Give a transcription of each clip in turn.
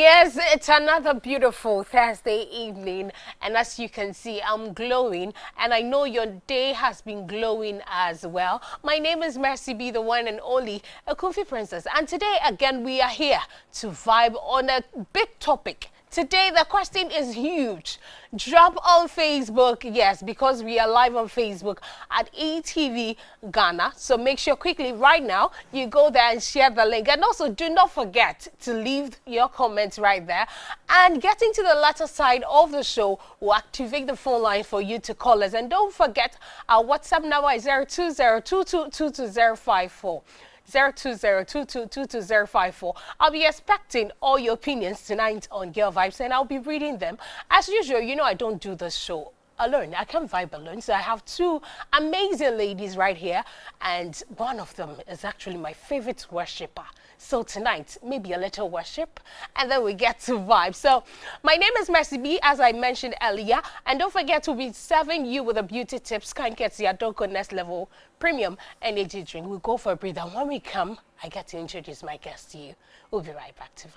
Yes, it's another beautiful Thursday evening, and as you can see, I'm glowing, and I know your day has been glowing as well. My name is Mercy B, the one and only a Comfy Princess, and today again we are here to vibe on a big topic. Today, the question is huge. Drop on Facebook, yes, because we are live on Facebook at ETV Ghana. So make sure quickly right now you go there and share the link. And also do not forget to leave your comments right there. And getting to the latter side of the show, we'll activate the phone line for you to call us. And don't forget our WhatsApp number is 02022222054. 02022222054. I'll be expecting all your opinions tonight on Girl Vibes, and I'll be reading them. As usual, you know I don't do this show alone. I can't vibe alone. So I have two amazing ladies right here, and one of them is actually my favorite worshiper. So tonight, maybe a little worship, and then we get to vibe. So my name is Mercy B, as I mentioned earlier, and don't forget to be serving you with the beauty tips, kind Ketsi Adoko Next Level Premium Energy Drink. We'll go for a breather. When we come, I get to introduce my guest to you. We'll be right back to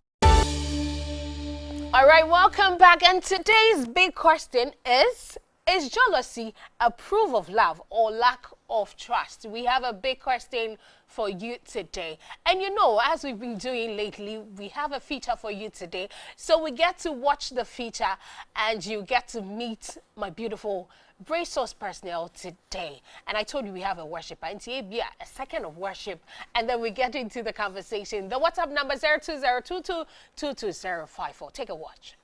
All right, welcome back. And today's big question is jealousy a proof of love or lack of trust? We have a big question for you today. And you know, as we've been doing lately, we have a feature for you today. So we get to watch the feature and you get to meet my beautiful Brace Source personnel today. And I told you we have a worshiper. And today be a second of worship. And then we get into the conversation. The WhatsApp number 02022222054. Take a watch.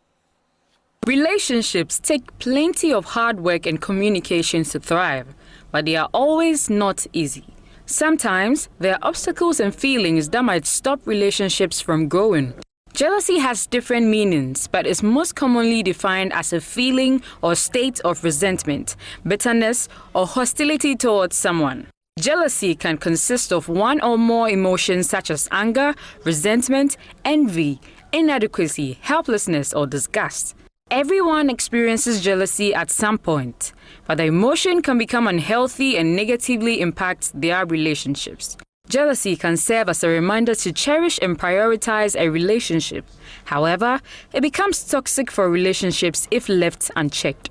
Relationships take plenty of hard work and communication to thrive, but they are always not easy. Sometimes there are obstacles and feelings that might stop relationships from growing. Jealousy has different meanings, but is most commonly defined as a feeling or state of resentment, bitterness, or hostility towards someone. Jealousy can consist of one or more emotions such as anger, resentment, envy, inadequacy, helplessness, or disgust. Everyone experiences jealousy at some point, but the emotion can become unhealthy and negatively impact their relationships. Jealousy can serve as a reminder to cherish and prioritize a relationship. However, it becomes toxic for relationships if left unchecked.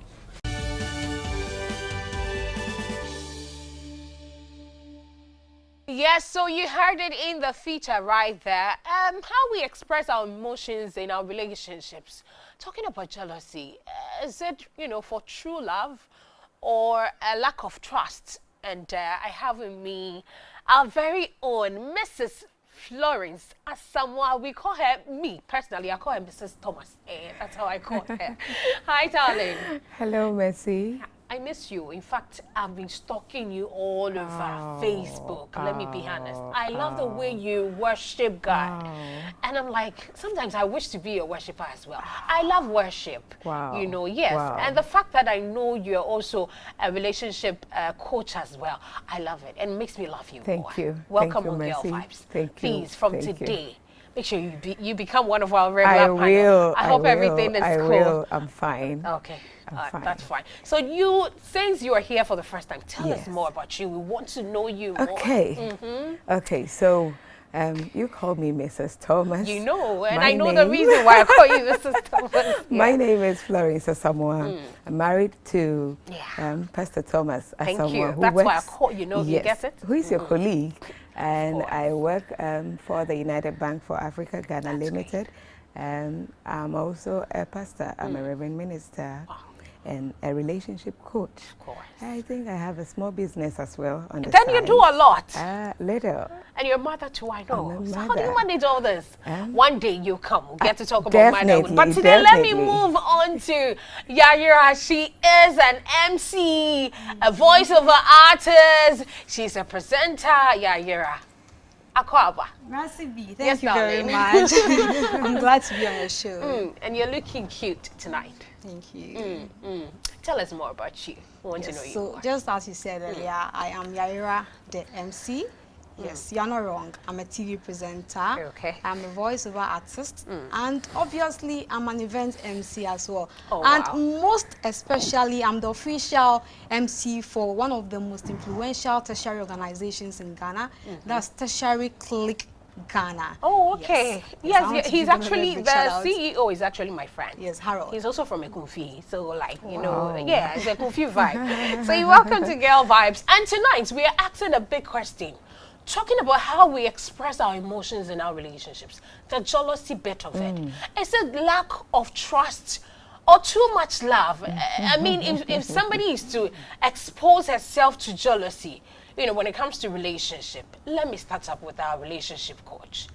Yes, so you heard it in the feature right there. How we express our emotions in our relationships. Talking about jealousy, is it, for true love or a lack of trust? And I have with me our very own Mrs. Florence Asamoah. We call her, me personally, I call her Mrs. Thomas. That's how I call her. Hi, darling. Hello, Mercy. I miss you. In fact, I've been stalking you all over Facebook. Let me be honest. I love the way you worship God. And I'm like, sometimes I wish to be a worshiper as well. I love worship. Yes. And the fact that I know you're also a relationship coach as well, I love it. And it makes me love you more. Thank you. Welcome Thank you, on Girl Mercy. Vibes. Thank you. Please, from Thank today, you. make sure you become one of our regular panel. Will. I hope everything is cool. I will. I'm fine. Okay. Fine. That's fine. So since you are here for the first time, tell us more about you. We want to know you more. Okay. Okay, so you call me Mrs. Thomas. You know, and I know the reason why I call you Mrs. Thomas. My name is Florence Asamoah. I'm married to Pastor Thomas Asamoah. Thank you. That's why I call you. You get it? Who is your colleague? And I work for the United Bank for Africa, Ghana Limited. And I'm also a pastor. I'm a reverend minister. And a relationship coach. Of course. I think I have a small business as well on the Then side. you do a lot. Little. And your mother too, I know. I'm a So how do mother. you manage all this? One day you come. We'll get to talk about motherhood. Definitely, But today, let me definitely. move on to Yayira. She is an MC, a voiceover artist. She's a presenter. Yayira. Akwaba. Mercy B, Yes, thank you very darling. much. I'm glad to be on your show. And you're looking cute tonight. Thank you. Tell us more about you. We want to know you So, more. just as you said earlier, I am Yayira, the MC. Yes, you're not wrong. I'm a TV presenter. Okay. I'm a voiceover artist. And obviously, I'm an event MC as well. Oh, and wow. most especially, I'm the official MC for one of the most influential tertiary organizations in Ghana. That's Tertiary Click Ghana. Oh, okay. Yes, I want Yes, to he's give him a actually, big the shout out. CEO is actually my friend. Yes, Harold. He's also from Ekunfi, so like, you know, yeah, it's a Ekunfi vibe. So you're welcome to Girl Vibes. And tonight, we are asking a big question. Talking about how we express our emotions in our relationships. The jealousy bit of it. Is it lack of trust or too much love? I mean, if somebody is to expose herself to jealousy, you know, when it comes to relationship, let me start up with our relationship coach.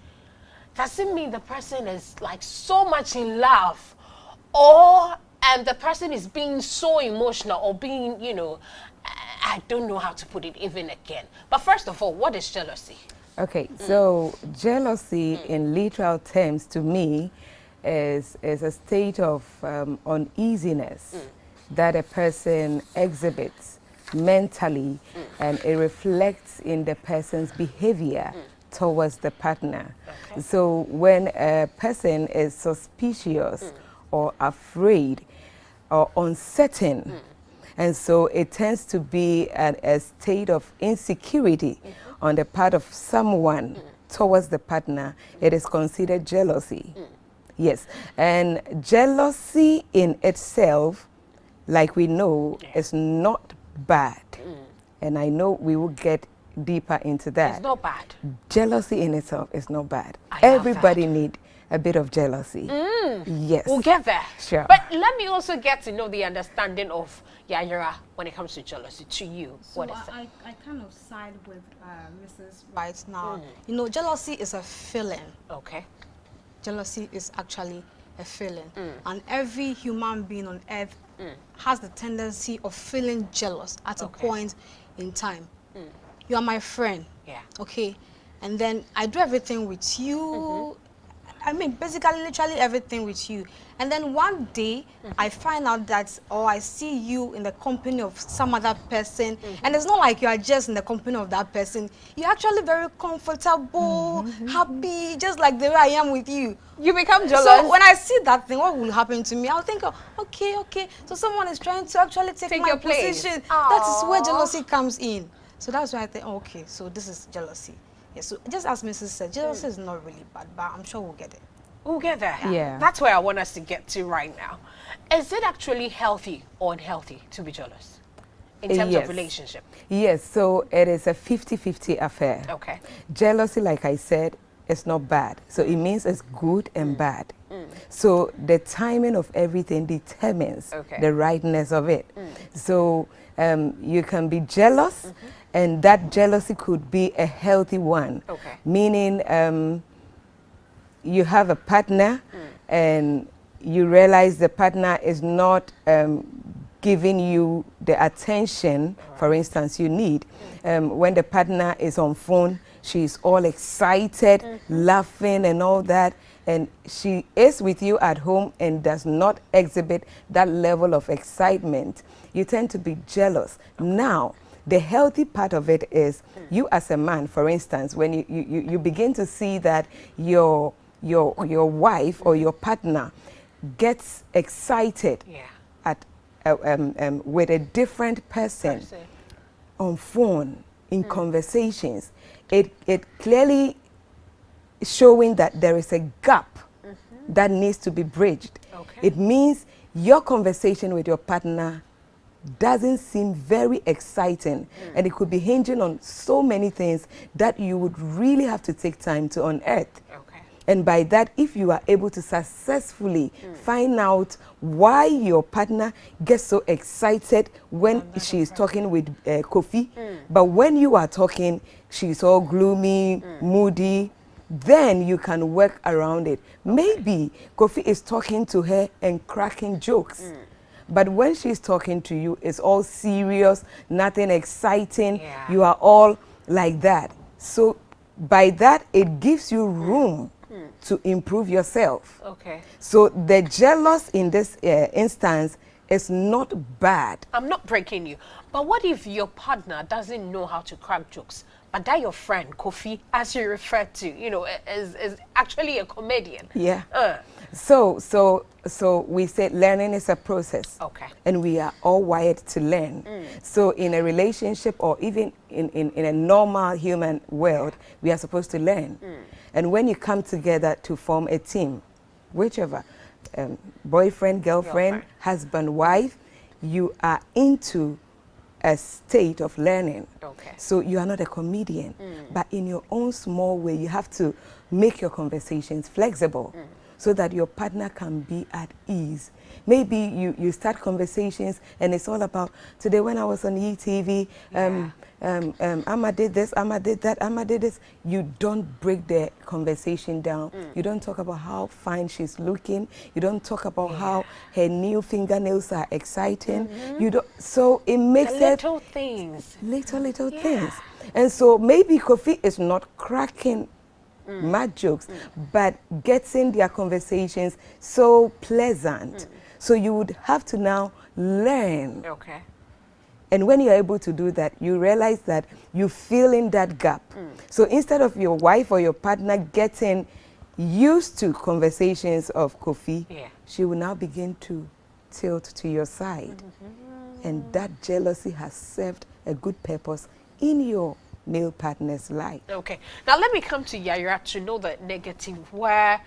Does it mean the person is like so much in love, or and the person is being so emotional or being, you know, I don't know how to put it even again. But first of all, what is jealousy? Okay, so jealousy in literal terms to me is a state of uneasiness that a person exhibits mentally, and it reflects in the person's behavior towards the partner. Okay. So when a person is suspicious or afraid or uncertain, and so it tends to be a state of insecurity on the part of someone towards the partner, it is considered jealousy. Yes, and jealousy in itself, like we know, is not bad. And I know we will get deeper into that. It's not bad. Jealousy in itself is not bad. I love Everybody that. need a bit of jealousy. Yes. We'll get there. Sure. But let me also get to know the understanding of Yaira when it comes to jealousy. To you, So what is it? I kind of side with Mrs. right now. You know, jealousy is a feeling. Okay. Jealousy is actually a feeling. And every human being on earth has the tendency of feeling jealous at a point in time. You are my friend. Yeah. Okay. And then I do everything with you. I mean, basically, literally everything with you. And then one day, I find out that, or I see you in the company of some other person. And it's not like you are just in the company of that person. You're actually very comfortable, happy, just like the way I am with you. You become jealous. So when I see that thing, what will happen to me? I'll think, oh, okay, okay. So someone is trying to actually take my your place. position. That is where Aww. jealousy comes in. So that's why I think, oh, okay, so this is jealousy. Yeah, so just as Mrs. said, jealousy is not really bad, but I'm sure we'll get it. We'll get there. Yeah. That's where I want us to get to right now. Is it actually healthy or unhealthy to be jealous in terms Yes. of relationship? Yes, so it is a 50-50 affair. Okay. Jealousy, like I said, is not bad. So it means it's good and bad. So the timing of everything determines Okay. the rightness of it. So you can be jealous, and that jealousy could be a healthy one. Okay. Meaning you have a partner and you realize the partner is not giving you the attention, for instance, you need. When the partner is on phone, she's all excited, laughing and all that, and she is with you at home and does not exhibit that level of excitement. You tend to be jealous. Now, the healthy part of it is you as a man, for instance, when you begin to see that your wife or your partner gets excited at with a different person on phone, in conversations, it clearly showing that there is a gap that needs to be bridged. Okay. It means your conversation with your partner doesn't seem very exciting, and it could be hinging on so many things that you would really have to take time to unearth. Okay. And by that, if you are able to successfully find out why your partner gets so excited when she is talking with Kofi, but when you are talking, she's all gloomy, moody, then you can work around it. Maybe Kofi is talking to her and cracking jokes. But when she's talking to you, it's all serious, nothing exciting. Yeah. You are all like that. So by that, it gives you room to improve yourself. Okay. So the jealous in this instance is not bad. I'm not breaking you, but what if your partner doesn't know how to crack jokes, but that your friend Kofi, as you referred to, you know, is actually a comedian? Yeah. So we said learning is a process. Okay. And we are all wired to learn. So in a relationship or even in a normal human world, we are supposed to learn. And when you come together to form a team, whichever, boyfriend, girlfriend, husband, wife, you are into a state of learning. Okay. So you are not a comedian, but in your own small way, you have to make your conversations flexible so that your partner can be at ease. Maybe you start conversations and it's all about, today when I was on ETV, Amma did this, Amma did that, Amma did this. You don't break the conversation down. You don't talk about how fine she's looking. You don't talk about how her new fingernails are exciting. You don't. So it makes The it little things. little things. And so maybe Kofi is not cracking mad jokes, but getting their conversations so pleasant. So you would have to now learn. Okay. And when you're able to do that, you realize that you fill in that gap. So instead of your wife or your partner getting used to conversations of Kofi, she will now begin to tilt to your side. And that jealousy has served a good purpose in your male partner's life. Okay. Now let me come to Yaira to know the negative where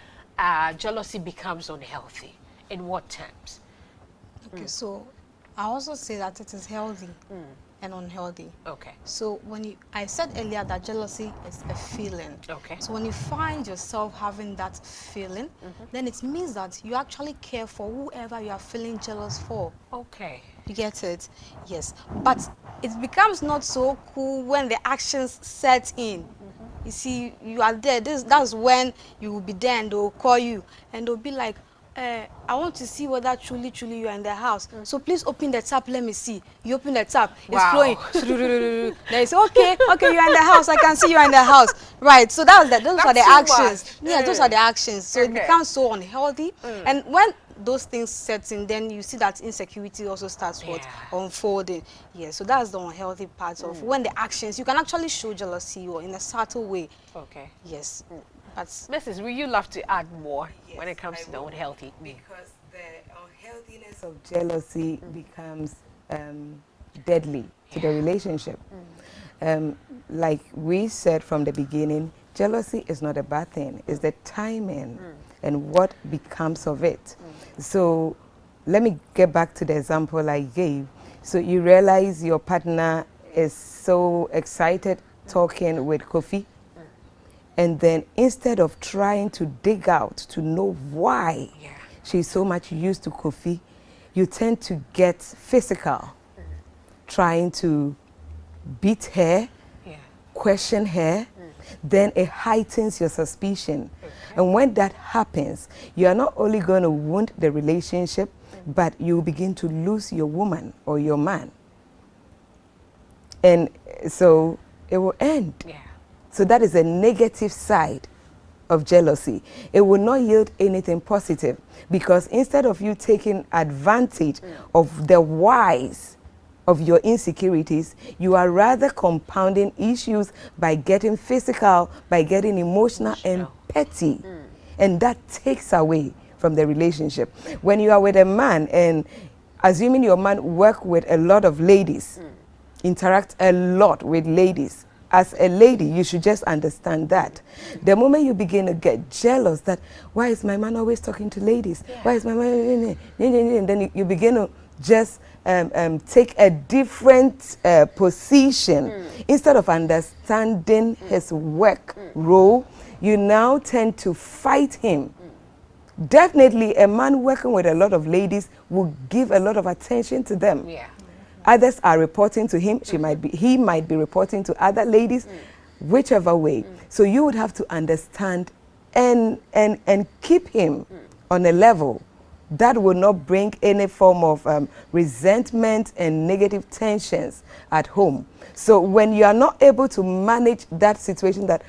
jealousy becomes unhealthy. In what terms? Okay, so I also say that it is healthy and unhealthy. Okay. So I said earlier that jealousy is a feeling. Okay. So when you find yourself having that feeling, then it means that you actually care for whoever you are feeling jealous for. Okay. You get it? Yes. But it becomes not so cool when the actions set in. You see, you are there. That's when you will be there and they'll call you and they'll be like, I want to see whether truly you are in the house. So please open the tap, let me see. You open the tap, it's flowing. Then it's okay, you're in the house, I can see you're in the house. Right, so those are the actions. Yeah, those are the actions. So it becomes so unhealthy. And when those things set in, then you see that insecurity also starts unfolding. Yeah, so that's the unhealthy part of when the actions, you can actually show jealousy or in a subtle way. Okay. Yes. Mrs., will you love to add more when it comes to the unhealthy? Because the unhealthiness of jealousy becomes deadly to the relationship. Like we said from the beginning, jealousy is not a bad thing. It's the timing and what becomes of it. So let me get back to the example I gave. So you realize your partner is so excited talking with Kofi. And then instead of trying to dig out to know why she's so much used to Kofi, you tend to get physical, trying to beat her, question her, then it heightens your suspicion. And when that happens, you are not only going to wound the relationship, but you begin to lose your woman or your man. And so it will end. So that is a negative side of jealousy. It will not yield anything positive because instead of you taking advantage of the whys of your insecurities, you are rather compounding issues by getting physical, by getting emotional and petty. And that takes away from the relationship. When you are with a man and assuming your man work with a lot of ladies, interact a lot with ladies, as a lady, you should just understand that. The moment you begin to get jealous that, why is my man always talking to ladies? Why is my man, and then you begin to just take a different position. Instead of understanding his work role, you now tend to fight him. Definitely a man working with a lot of ladies will give a lot of attention to them. Others are reporting to him. He might be reporting to other ladies, whichever way. So you would have to understand and keep him on a level that will not bring any form of resentment and negative tensions at home. So when you are not able to manage that situation, that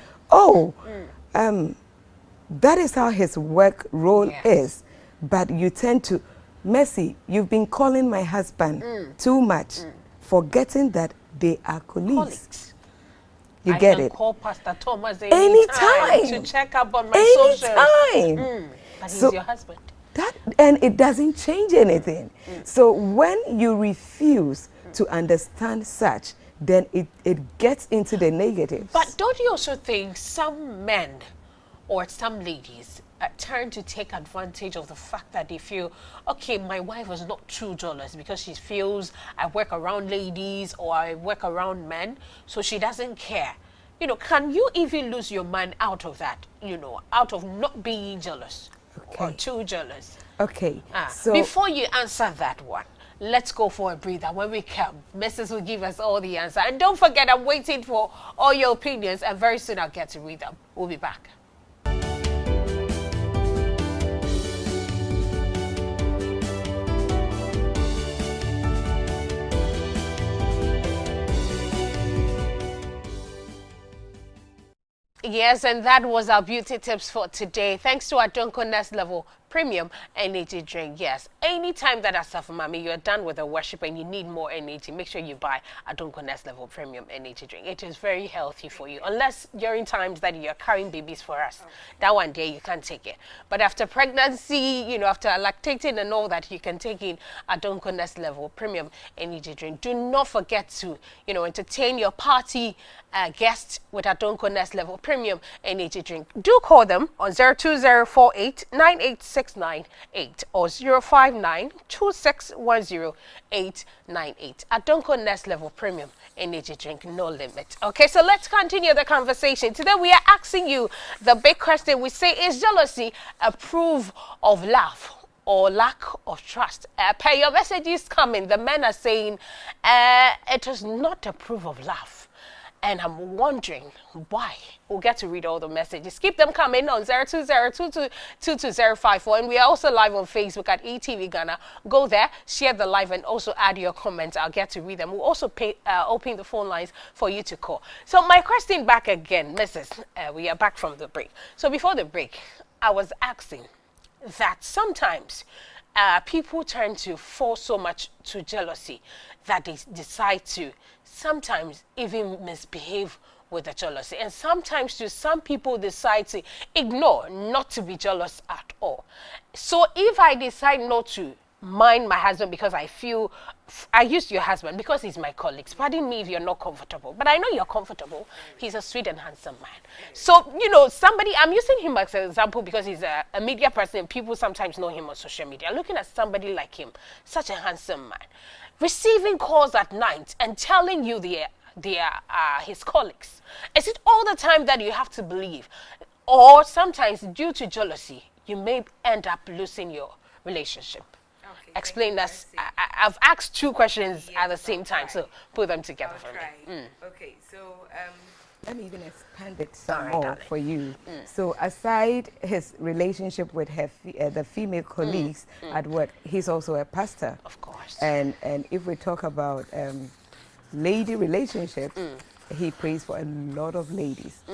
that is how his work role is, but you tend to, Mercy, you've been calling my husband too much, forgetting that they are colleagues. You I get can it? call Pastor Thomas Anytime. anytime to check up on my socials. Anytime. But he's So your husband. and it doesn't change anything. So when you refuse to understand such, then it gets into the negatives. But don't you also think some men or some ladies turn to take advantage of the fact that they feel, okay, my wife is not too jealous because she feels I work around ladies or I work around men, so she doesn't care. You know, can you even lose your mind out of that, you know, out of not being jealous or too jealous? Okay, So before you answer that one, let's go for a breather. When we come, Mrs. will give us all the answer. And don't forget, I'm waiting for all your opinions, and very soon I'll get to read them. We'll be back. Yes, and that was our beauty tips for today. Thanks to our Donko Next Level Premium Energy Drink. Yes, anytime that as a mommy, you're done with the worship and you need more energy, make sure you buy a Donko Next Level Premium Energy Drink. It is very healthy for you, unless during times that you're carrying babies for us. That one day you can't take it. But after pregnancy, you know, after lactating and all that, you can take in a Donko Next Level Premium Energy Drink. Do not forget to, you know, entertain your party guests with a Donko Next Level Premium Energy Drink. Do call them on 02048 98698 or 059 2610898. A Donko Next Level Premium Energy Drink, no limit. Okay, so let's continue the conversation. Today we are asking you the big question. We say, is jealousy a proof of love or lack of trust? Per your messages coming, the men are saying it is not a proof of love. And I'm wondering why. We'll get to read all the messages. Keep them coming on 02022222054. And we are also live on Facebook at ETV Ghana. Go there, share the live, and also add your comments. I'll get to read them. We'll also open the phone lines for you to call. So my question back again, Mrs. We are back from the break. So before the break, I was asking that sometimes people turn to fall so much to jealousy that they decide to sometimes even misbehave with the jealousy. And sometimes too, some people decide to ignore, not to be jealous at all. So if I decide not to mind my husband because I feel, I use your husband because he's my colleague. Pardon me if you're not comfortable, but I know you're comfortable. He's a sweet and handsome man. So, you know, somebody, I'm using him as an example because he's a media person. People sometimes know him on social media. Looking at somebody like him, such a handsome man, receiving calls at night and telling you they are his colleagues. Is it all the time that you have to believe? Or sometimes due to jealousy, you may end up losing your relationship? Okay, explain that. I've asked two questions at the same time, so put them together for me. Okay, so let me even expand it some more for you. So aside his relationship with the female colleagues at work, he's also a pastor. Of course. And if we talk about lady relationships, he prays for a lot of ladies.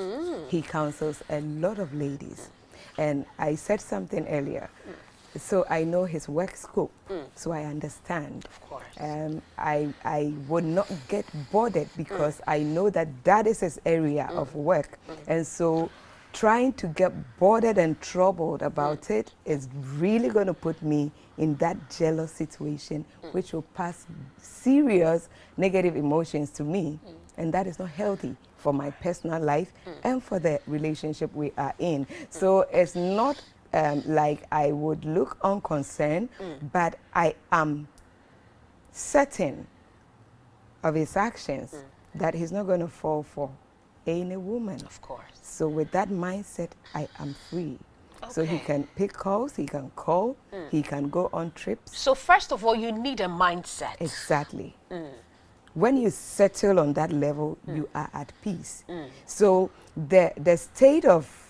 He counsels a lot of ladies. And I said something earlier. So I know his work scope, so I understand. Of course. I would not get bothered because I know that that is his area of work. And so trying to get bothered and troubled about it is really going to put me in that jealous situation, which will pass serious negative emotions to me. And that is not healthy for my personal life and for the relationship we are in. So it's not like I would look unconcerned, but I am certain of his actions that he's not going to fall for any woman. Of course. So with that mindset, I am free. Okay. So he can pick calls, he can call, he can go on trips. So first of all, you need a mindset. Exactly. When you settle on that level, you are at peace. So the state of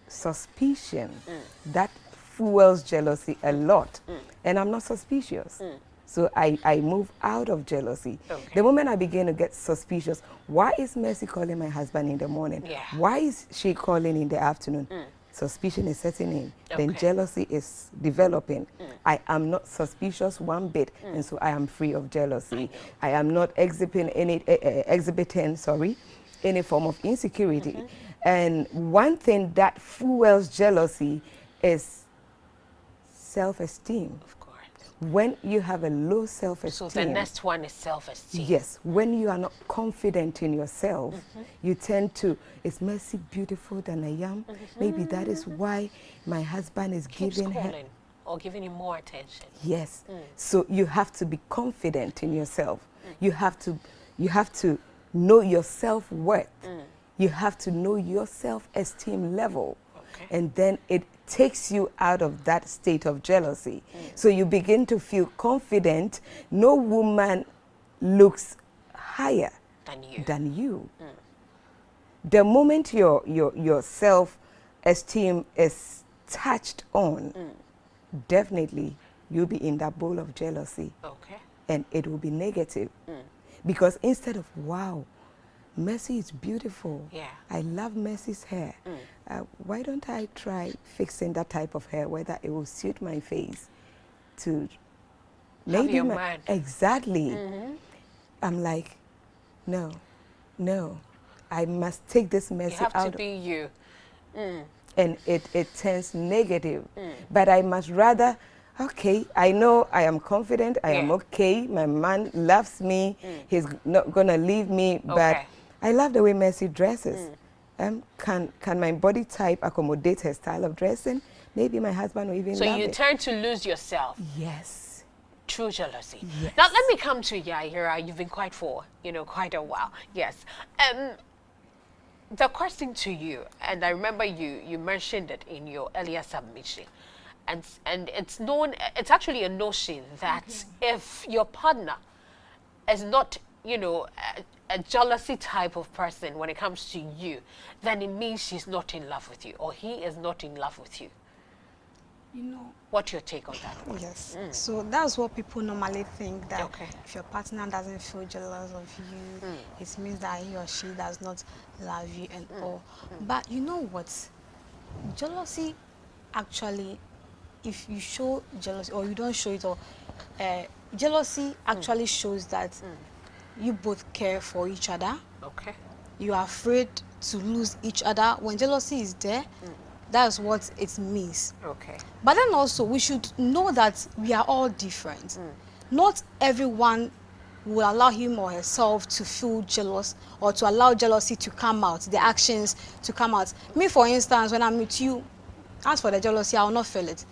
suspicion that fuels jealousy a lot, and I'm not suspicious, so I move out of jealousy. The moment I begin to get suspicious, why is Mercy calling my husband in the morning? Why is she calling in the afternoon? suspicion is setting in. Then Okay. jealousy is developing. I am not suspicious one bit, and so I am free of jealousy. I am not exhibiting any form of insecurity. And one thing that fuels jealousy is self-esteem. Of course. When you have a low self-esteem, So the next one is self-esteem. yes, when you are not confident in yourself, you tend to, is Mercy beautiful than I am? Maybe that is why my husband is Keeps giving her. calling or giving him more attention. Yes. So you have to be confident in yourself. You have to know your self-worth. You have to know your self-esteem level. Okay. And then it takes you out of that state of jealousy. So you begin to feel confident. No woman looks higher Than you. than you. The moment your self-esteem is touched on, definitely you'll be in that bowl of jealousy, Okay. and it will be negative. Because instead of, wow, Mercy is beautiful. Yeah. I love Mercy's hair. Why don't I try fixing that type of hair, whether it will suit my face to maybe your my, man. exactly. I'm like, no, I must take this You Mercy have out. to be you. And it turns negative. But I must rather, okay, I know I am confident, I am Yeah. okay, my man loves me, he's not gonna leave me, but Okay. I love the way Mercy dresses. Can my body type accommodate her style of dressing? Maybe my husband will even So love you it. turn to lose yourself. Yes. True jealousy. Yes. Now let me come to Yaira. You've been quiet for, quite a while. Yes. The question to you, and I remember you mentioned it in your earlier submission, and it's actually a notion that if your partner is not, a jealousy type of person when it comes to you, then it means she's not in love with you, or he is not in love with you. You know, What's your take on that one? yes. So that's what people normally think, that Okay. if your partner doesn't feel jealous of you, it means that he or she does not love you and all. But you know what? Jealousy, actually, if you show jealousy or you don't show it, or jealousy actually shows that you both care for each other. Okay. You are afraid to lose each other. When jealousy is there, that's what it means. Okay. But then also, we should know that we are all different. Not everyone will allow him or herself to feel jealous, or to allow jealousy to come out, the actions to come out. Me, for instance, when I'm with you, as for the jealousy, I will not feel it.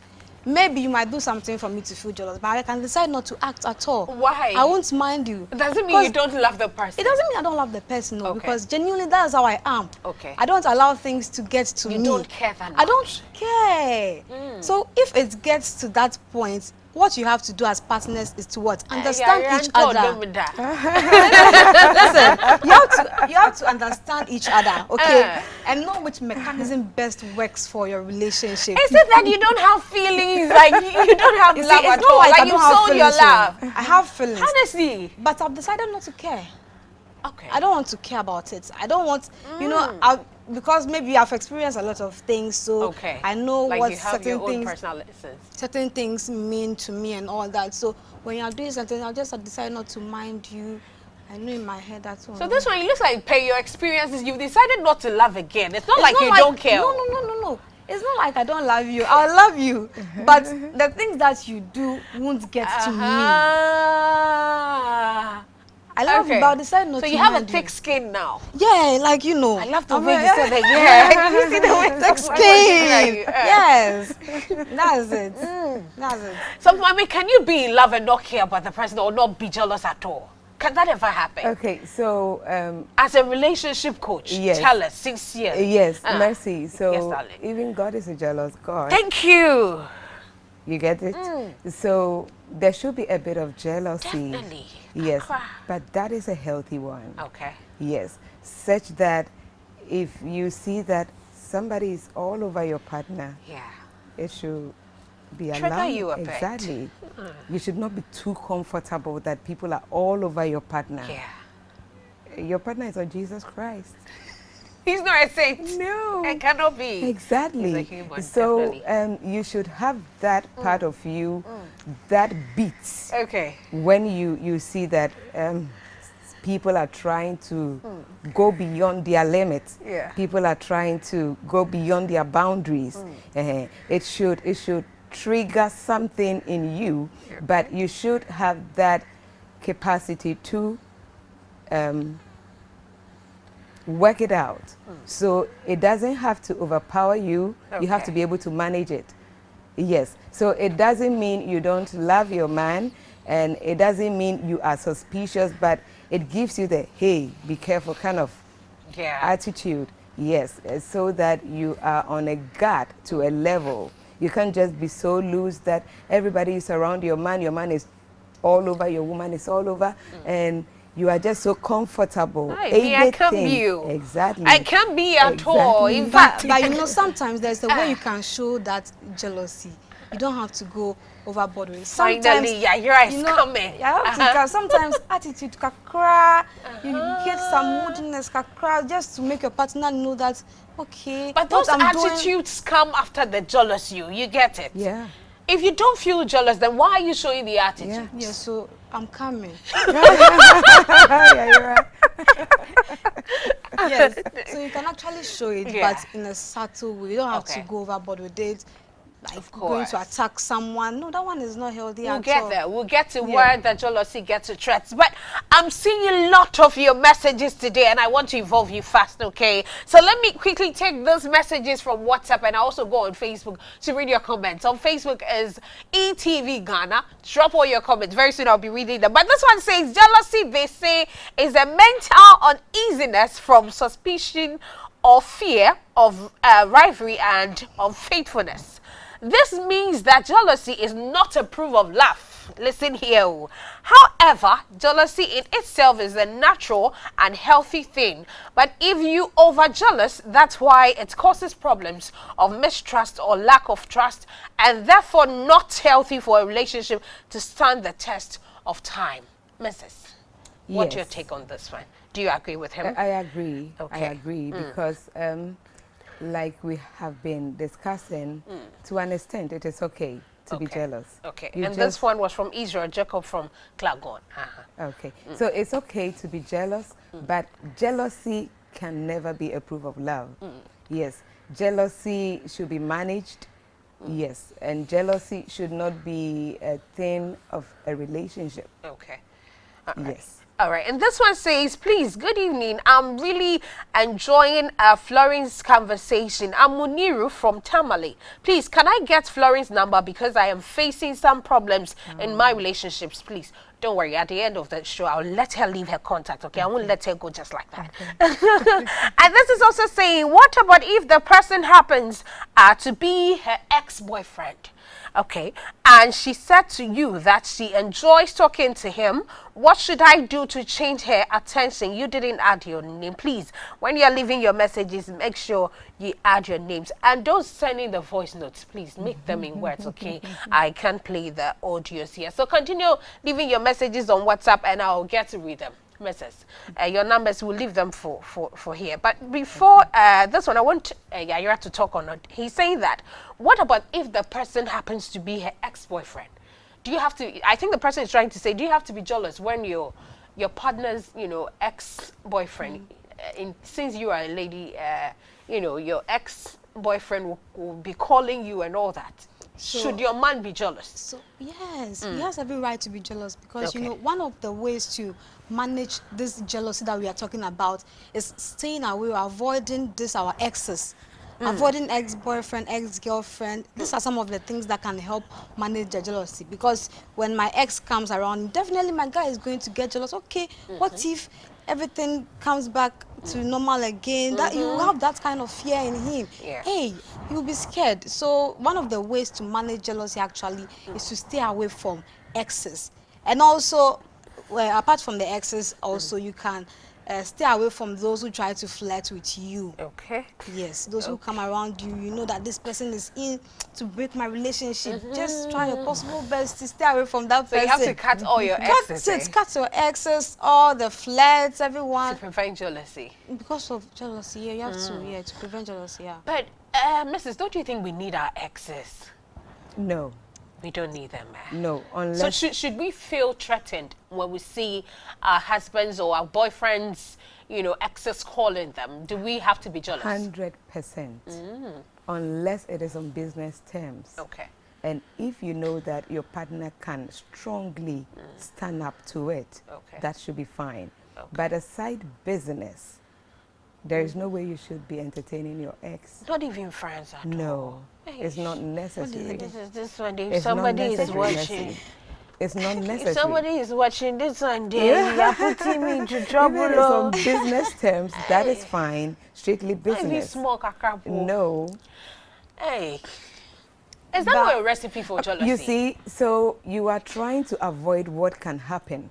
Maybe you might do something for me to feel jealous, but I can decide not to act at all. Why? I won't mind you. It doesn't mean you Because don't love the person. it doesn't mean I don't love the person, no, Okay. because genuinely that's how I am. Okay. I don't allow things to get to You me. don't care that I don't much. care. So if it gets to that point, what you have to do as partners is to what? Understand each other. Listen, you have to understand each other, okay? And know which mechanism best works for your relationship. Is it that you don't have feelings? Like you don't have You see, love it's at not all? like I Like you don't have sold your feelings, so love. I have feelings, Honestly. but I've decided not to care. Okay. I don't want to care about it. I don't want, because maybe I've experienced a lot of things, so Okay. I know like what you have your certain own things, personal lessons. certain things mean to me and all that. So when you're doing something, I'll just decide not to mind you. I know in my head that's all. So this one, it looks like per your experiences, you've decided not to love again. It's not It's like not you don't care. No. It's not like I don't love you. I love you, but the things that you do won't get to me. I love you, but I'll decide not So to you have a mind thick skin now. Yeah, like you know. I love the I'm way a- you said that. Yeah. You see the way thick skin. Yes, that's it. That's it. So, I mean, can you be in love and not care about the person or not be jealous at all? Can that ever happen? Okay, so As a relationship coach, Yes. tell us, sincerely. yes, Mercy. So Yes, darling. even God is a jealous God. Thank you. You get it? So there should be a bit of jealousy. Definitely. Yes, Cry. but that is a healthy one. Okay. Yes, such that if you see that somebody is all over your partner, Yeah. it should be Trigger allowed. you a bit. Exactly. You should not be too comfortable that people are all over your partner. Yeah. Your partner is on Jesus Christ. He's not a saint. No. It cannot be. Exactly. He's a human, So definitely. you should have that part of you that beats Okay. when you see that people are trying to go beyond their limits. Yeah. People are trying to go beyond their boundaries. It should trigger something in you, but you should have that capacity to work it out. So it doesn't have to overpower you. You have to Okay. be able to manage it. Yes. So it doesn't mean you don't love your man, and it doesn't mean you are suspicious, but it gives you the, hey, be careful kind of Yeah. attitude. Yes. So that you are on a guard to a level. You can't just be so loose that everybody is around your man is all over, your woman is all over, and you are just so comfortable. Aye, me, I can't Anything- be you. Exactly. I can't be at all. Exactly. In fact, But you know, sometimes there's a way you can show that jealousy. You don't have to go overboard with it. Finally, yeah, your eyes coming. Yeah, sometimes attitude kakra, you get some moodiness kakra, just to make your partner know that, okay, but those what I'm doing- attitudes come after the jealous you get it? Yeah. If you don't feel jealous, then why are you showing the attitude? Yeah. Yeah, so I'm coming. Yeah, you're right. Yes, so you can actually show it, Yeah. but in a subtle way. You don't have Okay. to go overboard with it, like Of going to course. attack someone. No, that one is not healthy We'll at get all. there. We'll get to Yeah. where the jealousy gets to threats. But I'm seeing a lot of your messages today, and I want to involve you fast, okay? So let me quickly take those messages from WhatsApp, and I also go on Facebook to read your comments. On Facebook is ETV Ghana. Drop all your comments. Very soon I'll be reading them. But this one says, jealousy, they say, is a mental uneasiness from suspicion or fear of rivalry and unfaithfulness. This means that jealousy is not a proof of love. Listen here. However, jealousy in itself is a natural and healthy thing. But if you over-jealous, that's why it causes problems of mistrust or lack of trust, and therefore not healthy for a relationship to stand the test of time. Mrs., what's your Yes. take on this one? Do you agree with him? I agree. Okay. I agree because, like we have been discussing, to an extent, it is okay to be Okay. jealous. Okay, You and this just- one was from Israel Jacob from Klagon. Okay, so it's okay to be jealous, but jealousy can never be a proof of love. Yes, jealousy should be managed. Yes, and jealousy should not be a thing of a relationship. Okay. All right. Yes. All right, and this one says, please, good evening. I'm really enjoying Florence's conversation. I'm Muniru from Tamale. Please, can I get Florence's number because I am facing some problems in my relationships, please? Don't worry, at the end of the show, I'll let her leave her contact, okay? I won't let her go just like that. And this is also saying, what about if the person happens to be her ex-boyfriend? Okay, and she said to you that she enjoys talking to him. What should I do to change her attention? You didn't add your name. Please, when you're leaving your messages, make sure you add your names. And don't send in the voice notes, please. Make them in words, okay? I can't play the audios here. So continue leaving your messages on WhatsApp and I'll get to read them. Mrs. Your numbers, we'll leave them for here. But before this one, I want Yayira to talk on it. He's saying that, what about if the person happens to be her ex-boyfriend? Do you have to, I think the person is trying to say, do you have to be jealous when your partner's, ex-boyfriend, since you are a lady, your ex-boyfriend will be calling you and all that? So- Should your man be jealous? So yes, he has every right to be jealous because Okay. one of the ways to manage this jealousy that we are talking about is staying away, avoiding our exes, avoiding ex-boyfriend, ex-girlfriend. These are some of the things that can help manage the jealousy, because when my ex comes around, definitely my guy is going to get jealous. Okay, what if everything comes back to normal again? That you will have that kind of fear in him. Yeah. Hey, you'll be scared. So one of the ways to manage jealousy actually is to stay away from exes. And also, well, apart from the exes, also you can stay away from those who try to flirt with you. Okay. Yes, those who come around you, you know that this person is in to break my relationship. Just try your possible best to stay away from that So person. you have to cut all your exes. Cut your exes, all the flirts, To everyone. prevent jealousy. Because of jealousy, yeah, you have to prevent jealousy, yeah. But, Mrs., don't you think we need our exes? No, We don't need them. no, So unless should we feel threatened when we see our husbands or our boyfriends, exes calling them? Do we have to be jealous? 100%, unless it is on business terms. Okay. And if you know that your partner can strongly stand up to it, Okay. that should be fine. Okay. But aside business, there is no way you should be entertaining your ex. Not even friends at all. No, it's not Eish. necessary. This one. If It's somebody not is necessary, watching, Mercy. It's not necessary. if somebody is watching this one, day, you're putting me into trouble. Even if it's on business terms, that is fine. Strictly If you business. smoke a crap. No. Hey. Is that a recipe for jealousy? You see, so you are trying to avoid what can happen.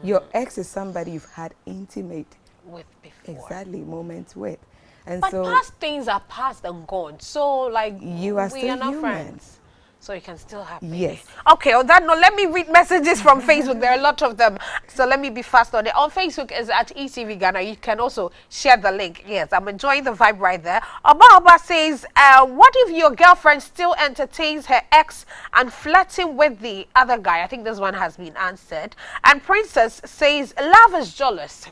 Your ex is somebody you've had intimate, With before. exactly, moments with. And But so past things are past and gone. So, like, you are we still are not human. friends. So it can still happen. Yes. Okay, on that note, let me read messages from Facebook. There are a lot of them. So let me be fast on it. On Facebook is at ETV Ghana. You can also share the link. Yes, I'm enjoying the vibe right there. Oba says, what if your girlfriend still entertains her ex and flirting with the other guy? I think this one has been answered. And Princess says, love is jealous.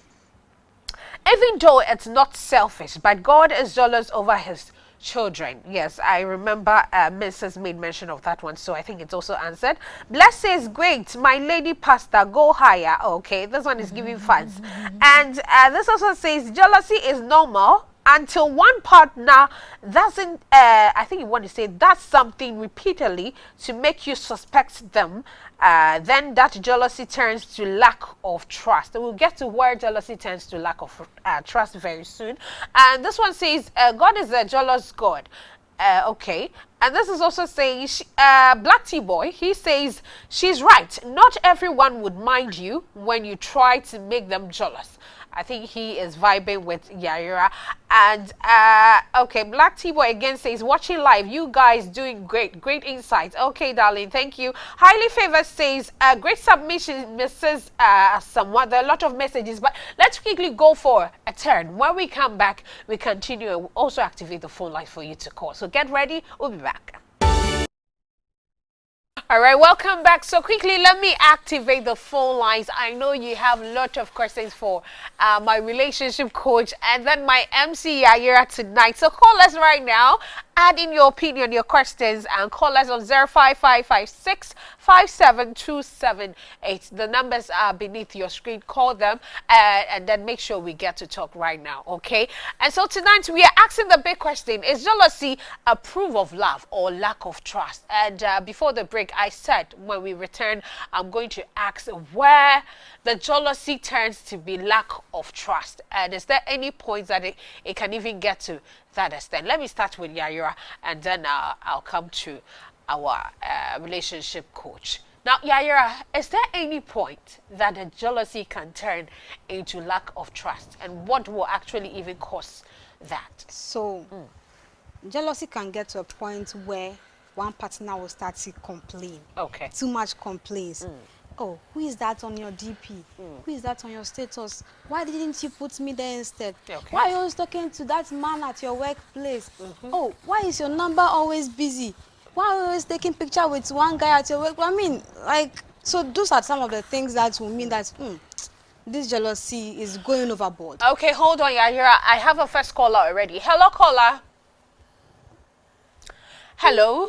Even though it's not selfish, but God is jealous over his children. Yes, I remember Mrs. made mention of that one, so I think it's also answered. Bless says, great, my lady pastor, go higher. Okay, this one is giving fans. And this also says, jealousy is normal until one partner doesn't, I think you want to say, does something repeatedly to make you suspect them. Then that jealousy turns to lack of trust. We'll get to where jealousy turns to lack of trust very soon. And this one says, God is a jealous God. Okay. And this is also saying, Black T-Boy, he says, she's right. Not everyone would mind you when you try to make them jealous. I think he is vibing with Yaira. And, okay, Black T-Boy again says, watching live, you guys doing great. Great insights. Okay, darling, thank you. Highly Favored says, great submission, Mrs. Somewhat. There are a lot of messages, but let's quickly go for a turn. When we come back, we continue and we'll also activate the phone line for you to call. So get ready. We'll be back. All right, welcome back. So quickly, let me activate the phone lines. I know you have a lot of questions for my relationship coach and then my MC Yaira tonight. So call us right now. Add in your opinion, your questions, and call us on 05556 57278. The numbers are beneath your screen. Call them and then make sure we get to talk right now, okay? And so tonight we are asking the big question: is jealousy a proof of love or lack of trust? And before the break, I said when we return, I'm going to ask where the jealousy turns to be lack of trust. And is there any point that it can even get to that extent? Let me start with Yaira, and then I'll come to our relationship coach. Now, Yaira, is there any point that a jealousy can turn into lack of trust, and what will actually even cause that? So, jealousy can get to a point where one partner will start to complain. Okay. Too much complaints. Oh, who is that on your DP? Who is that on your status? Why didn't you put me there instead? Okay. Why are you always talking to that man at your workplace? Oh, why is your number always busy? Why are you always taking picture with one guy at your work? I mean, like, so those are some of the things that will mean that this jealousy is going overboard. Okay, hold on, Yaira. I have a first caller already. Hello, caller. Hello.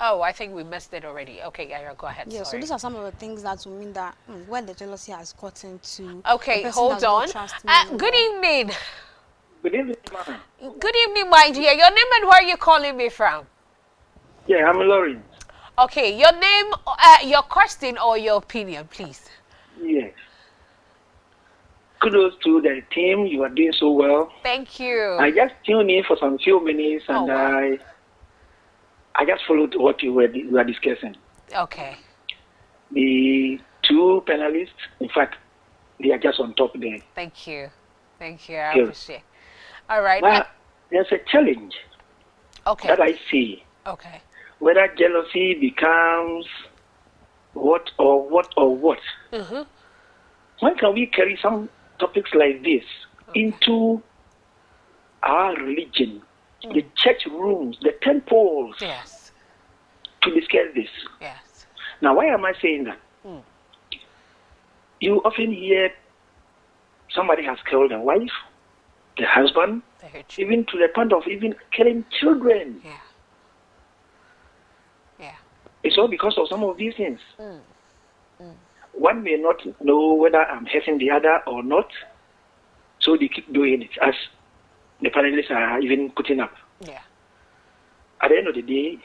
Oh, I think we missed it already. Okay, Yaira, go ahead. Yeah, Sorry. so these are some of the things that will mean that when the jealousy has gotten to Okay, the person hold does not on. trust me Good anymore. evening. Good evening, ma'am. Good evening, my dear. Your name and where are you calling me from? Yeah, I'm Lauren. Okay, your name, your question or your opinion, please. Yes. Kudos to the team. You are doing so well. Thank you. I just tuned in for some few minutes and Oh, wow. I just followed what you were discussing. Okay. The two panelists, in fact, they are just on top there. Thank you. Thank you. I Yes. appreciate. All right. Well, there's a challenge Okay. that I see. Okay. Whether jealousy becomes what or what or what. Mm-hmm. When can we carry some topics like this into our religion, the church rooms, the temples, Yes. to discuss this? Yes. Now, why am I saying that? Mm. You often hear somebody has killed a wife, the husband, They hurt you. even to the point of even killing children. Yeah. Yeah. It's all because of some of these things. Mm. One may not know whether I'm hurting the other or not, so they keep doing it as the panelists are even putting up. Yeah. At the end of the day,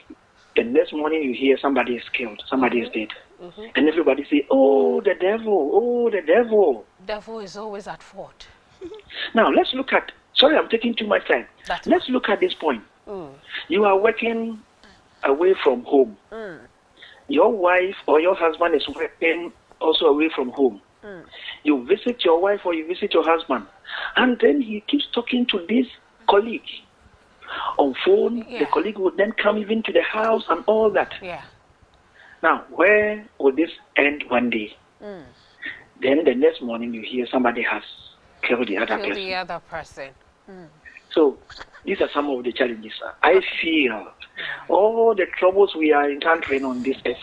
the next morning you hear somebody is killed, somebody is dead. Mm-hmm. And everybody say, oh, the devil, oh, the devil. Devil is always at fault. Now, let's look at, sorry, I'm taking too much time. That's Let's look at this point. Mm. You are working away from home. Mm. Your wife or your husband is working also away from home. Mm. You visit your wife or you visit your husband. And then he keeps talking to this colleague on phone. Yeah. The colleague would then come even to the house and all that. Yeah. Now, where will this end one day? Mm. Then the next morning you hear somebody has killed the other Kill person. the other person. So these are some of the challenges. I feel all the troubles we are encountering on this earth,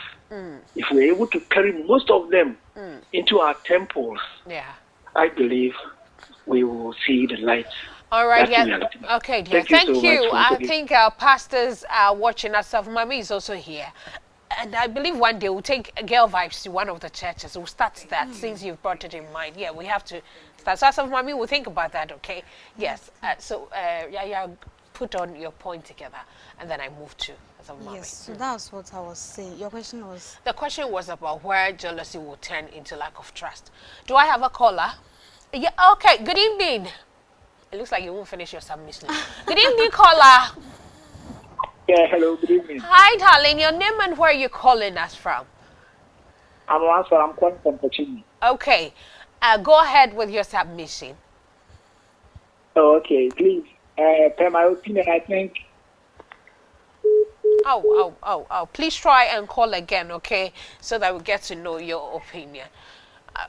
if we're able to carry most of them into our temples, Yeah. I believe we will see the light. All right, That's the yeah. reality. Okay, dear. Thank you Thank so you. much for I taking- think our pastors are watching us. Mami is also here. And I believe one day we'll take Girl Vibes to one of the churches. We'll start that since you've brought it in mind. Yeah, we have to start. So, Asaf Mami, we'll think about that, okay? Yes. Yeah, put on your point together. And then I move to Asaf Mami. Yes, so that's what I was saying. Your question was? The question was about where jealousy will turn into lack of trust. Do I have a caller? Yeah, okay. Good evening. It looks like you won't finish your submission. Good evening, caller. Yeah, hello, good evening. Hi, darling. Your name and where you calling us from? I'm Answer. I'm calling from Pachini. Okay. Go ahead with your submission. Oh, okay, please. Per my opinion, I think. Oh. Please try and call again, okay? So that we get to know your opinion.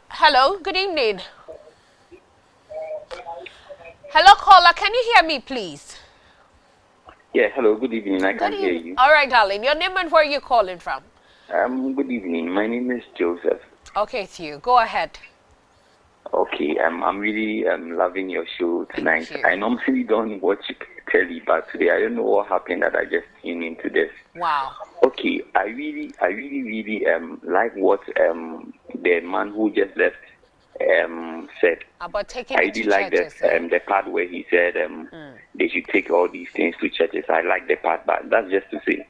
Hello. Good evening. Hello, caller. Can you hear me, please? Yeah, hello, good evening. I can Good hear evening. you. All right, darling. Your name and where you calling from? Good evening. My name is Joseph. Okay, it's you. Go ahead. Okay, I'm really loving your show tonight. you. I normally don't watch telly, but today I don't know what happened that I just tuned into this. Wow. Okay, I really like what the man who just left said. About taking I it to really like churches. eh? the part where he said they should take all these things to churches. I like the part, but that's just to say.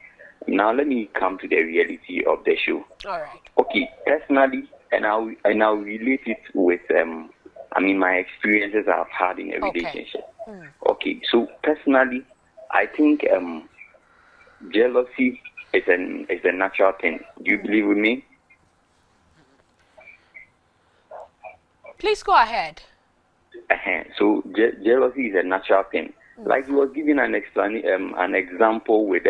Now let me come to the reality of the show. All right. Okay, personally, and I'll relate it with my experiences I've had in a Okay. relationship. Okay, so personally, I think jealousy is a natural thing. Do you believe with me? Please go ahead. So jealousy is a natural thing. Like you was giving an example with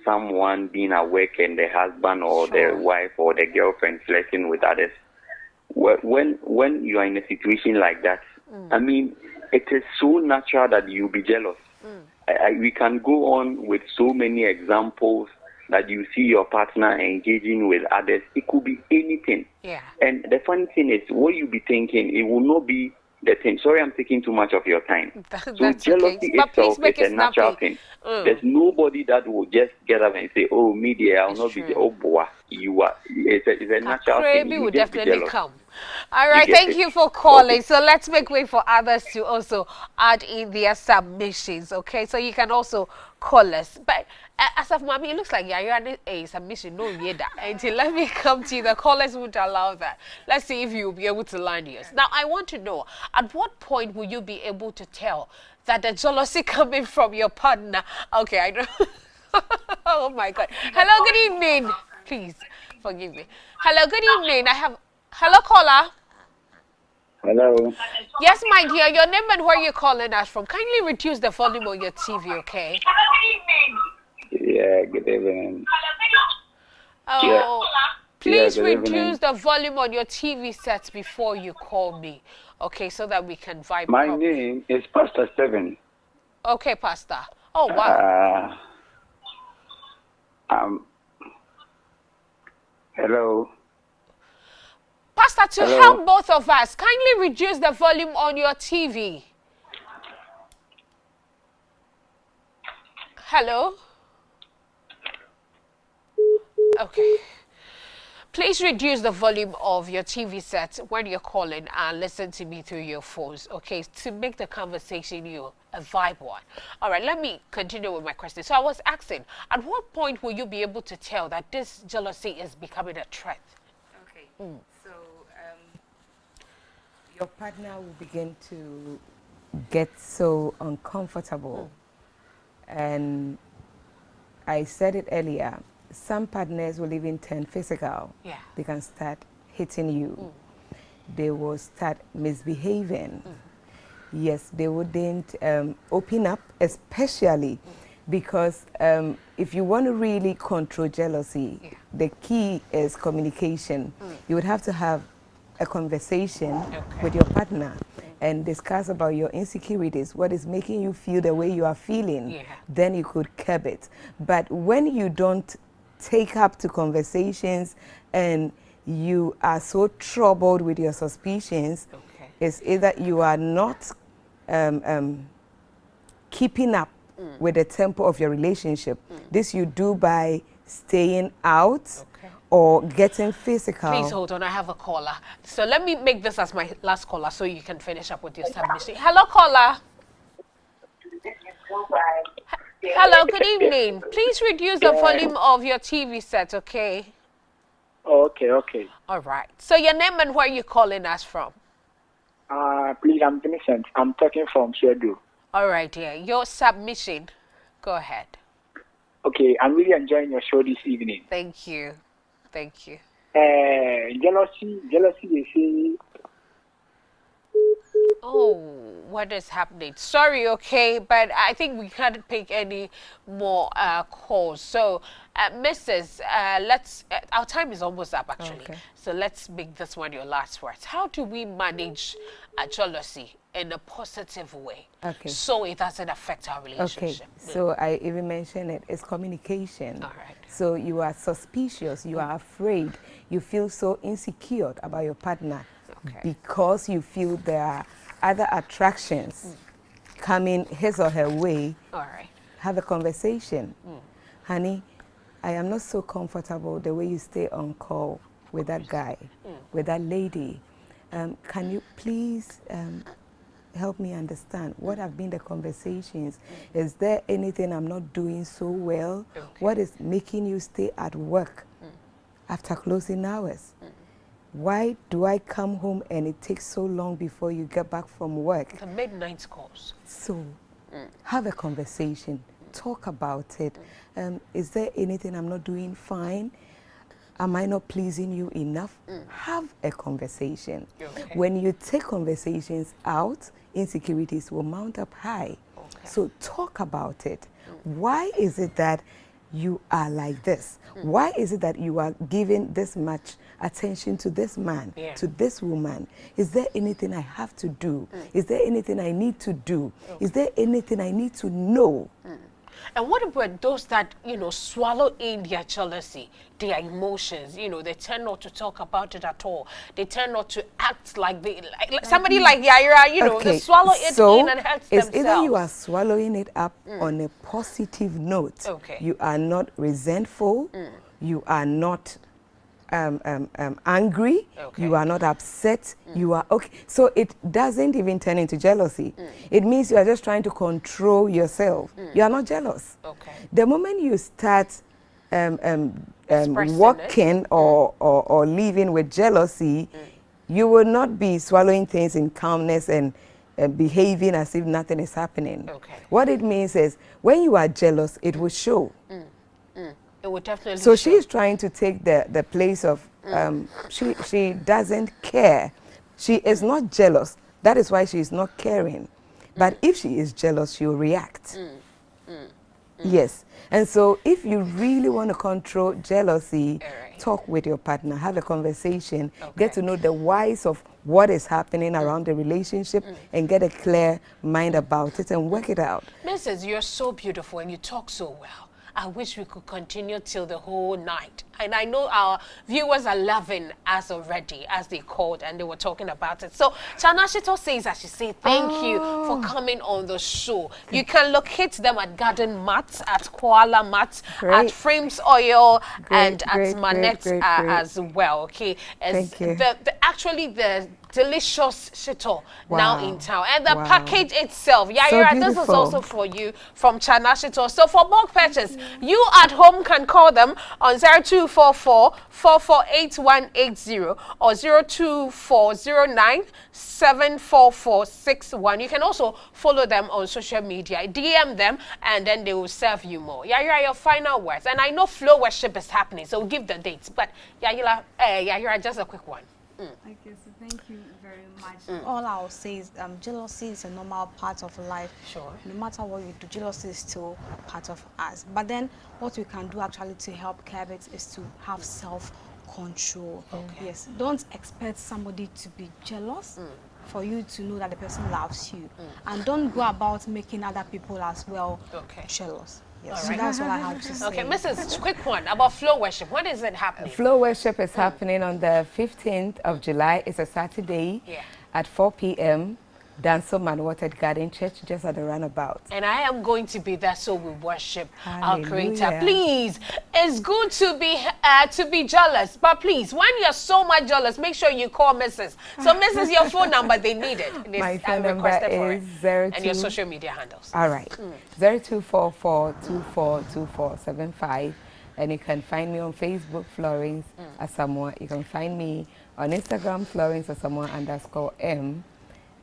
someone being at work and the husband or Sure. the wife or the girlfriend flirting with others. When you are in a situation like that, I mean, it is so natural that you'll be jealous. We can go on with so many examples that you see your partner engaging with others. It could be anything. Yeah. And the funny thing is, what you be thinking, it will not be the thing. Sorry, I'm taking too much of your time. That's So okay. jealousy But please itself make is it a natural snappy. thing. There's nobody that will just get up and say, "Oh, media, I'll It's not be true. oh boy, you are." It's a natural thing. Crazy You will just be definitely jealous. come. All right, get thank it? you for calling. Okay. So let's make way for others to also add in their submissions, okay? So you can also call us. But as of mommy, it looks like you're adding a submission. No, until let me come to you. The callers would allow that. Let's see if you'll be able to land yours. Now, I want to know, at what point will you be able to tell that the jealousy coming from your partner? Okay, I know. Oh my God. Hello, good evening. Please forgive me. Hello, good evening. Hello, caller. Hello. Yes, my dear, your name and where you're calling us from. Kindly reduce the volume on your TV, okay? Yeah, good evening. Oh, please good evening. reduce the volume on your TV set before you call me, okay, so that we can vibe My properly. name is Pastor Seven. Okay, Pastor. Oh, wow. Hello. Pastor, to Hello. help both of us, kindly reduce the volume on your TV. Hello? Okay. Please reduce the volume of your TV set when you're calling and listen to me through your phones, okay, to make the conversation a vibe one. All right, let me continue with my question. So I was asking, at what point will you be able to tell that this jealousy is becoming a threat? Okay. So your partner will begin to get so uncomfortable. And I said it earlier, some partners will even turn physical. Yeah. They can start hitting you. They will start misbehaving. Yes, they wouldn't open up, especially because if you want to really control jealousy, the key is communication. You would have to have a conversation with your partner and discuss about your insecurities, what is making you feel the way you are feeling. Then you could curb it. But when you don't take up to conversations and you are so troubled with your suspicions, it's either you are not keeping up with the tempo of your relationship. This you do by staying out or getting physical. Please hold on, I have a caller. So let me make this as my last caller so you can finish up with your submission. Hello, caller. Hello, good evening. Please reduce the volume of your TV set, okay? Okay. All right. So your name and where you calling us from? Please, I'm Vincent. I'm talking from Shedu. All right, dear. Your submission. Go ahead. Okay, I'm really enjoying your show this evening. Thank you. Thank you. Jealousy, they say. Oh, what is happening? Sorry, okay, but I think we can't pick any more calls. So, Mrs., our time is almost up, actually. Okay. So let's make this one your last words. How do we manage jealousy in a positive way so it doesn't affect our relationship? So I even mentioned it. It's communication. All right. So you are suspicious, you are afraid, you feel so insecure about your partner because you feel there are other attractions coming his or her way. All right. Have a conversation. Honey, I am not so comfortable the way you stay on call with that guy, with that lady. Can you please help me understand what have been the conversations? Is there anything I'm not doing so well? What is making you stay at work after closing hours? Why do I come home and it takes so long before you get back from work? The midnight calls. So have a conversation, talk about it. Is there anything I'm not doing fine? Am I not pleasing you enough? Have a conversation. When you take conversations out, insecurities will mount up high. So talk about it. Why is it that you are like this? Why is it that you are giving this much attention to this man, to this woman? Is there anything I have to do? Is there anything I need to do? Is there anything I need to know? And what about those that, swallow in their jealousy, their emotions? They tend not to talk about it at all. They tend not to act like somebody like Yaira, they swallow it in and hurt themselves. It's either you are swallowing it up on a positive note. You are not resentful. You are not angry, you are not upset, you are okay. So it doesn't even turn into jealousy. It means you are just trying to control yourself. You are not jealous. The moment you start walking or living with jealousy, you will not be swallowing things in calmness and behaving as if nothing is happening. What it means is when you are jealous, it will show. It would definitely she's trying to take the place of she doesn't care She is not jealous. That is why she is not caring. But if she is jealous, she will react. Yes. And so if you really want to control jealousy, talk with your partner, have a conversation, get to know the whys of what is happening around the relationship and get a clear mind about it and work it out. Mrs., you're so beautiful and you talk so well. I wish we could continue till the whole night. And I know our viewers are loving us already as they called and they were talking about it. So Chanashito says, I should say thank you for coming on the show. You can locate them at Garden Mats, at Koala Mats, at Frames Oil, and at Manette as well. Okay, Thank you. Actually the delicious shito now in town, and the package itself, this is also for you from Chana Shito. So for bulk purchase, you at home can call them on 0244 448180 or 02409 74461. You can also follow them on social media, DM them, and then they will serve you more. Yayira, your final words. And I know flow worship is happening, so we'll give the dates, but Yayira, just a quick one. Okay, so thank you very much. All I'll say is jealousy is a normal part of life. Sure. No matter what you do, jealousy is still part of us. But then what we can do actually to help curb it is to have self-control. Okay. Yes. Don't expect somebody to be jealous for you to know that the person loves you. And don't go about making other people as well jealous. Yes, so that's what I have to say. Okay, Mrs. Quick one about flow worship. When is it happening? Flow worship is happening on the 15th of July. It's a Saturday at 4 p.m. Danso Manwatered Garden Church, just at the roundabout. And I am going to be there, so we worship our Creator. Please, it's good to be jealous, but please, when you're so much jealous, make sure you call Mrs. So, Mrs., your phone number, they need it. My phone number is 02... And your social media handles. All right. 0244 242475. And you can find me on Facebook, Florence Asamoah. You can find me on Instagram, Florence Asamoah_M.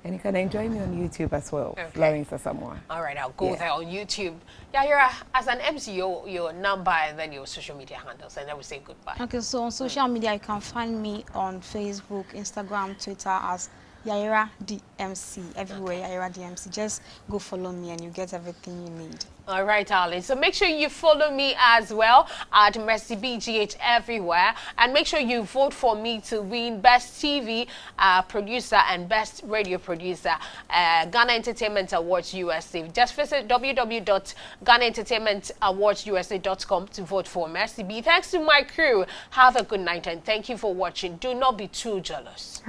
And you can enjoy me on YouTube as well, Florence Asamoah. All right, I'll go there on YouTube. Yayira, as an MC, your number and then your social media handles, and then we say goodbye. Okay, so on social media, you can find me on Facebook, Instagram, Twitter as Yayira DMC. Everywhere, Yayira DMC. Just go follow me and you get everything you need. All right, darling. So make sure you follow me as well at Mercy BGH everywhere. And make sure you vote for me to win Best TV Producer and Best Radio Producer, Ghana Entertainment Awards USA. Just visit www.GhanaEntertainmentAwardsUSA.com to vote for Mercy B. Thanks to my crew. Have a good night and thank you for watching. Do not be too jealous.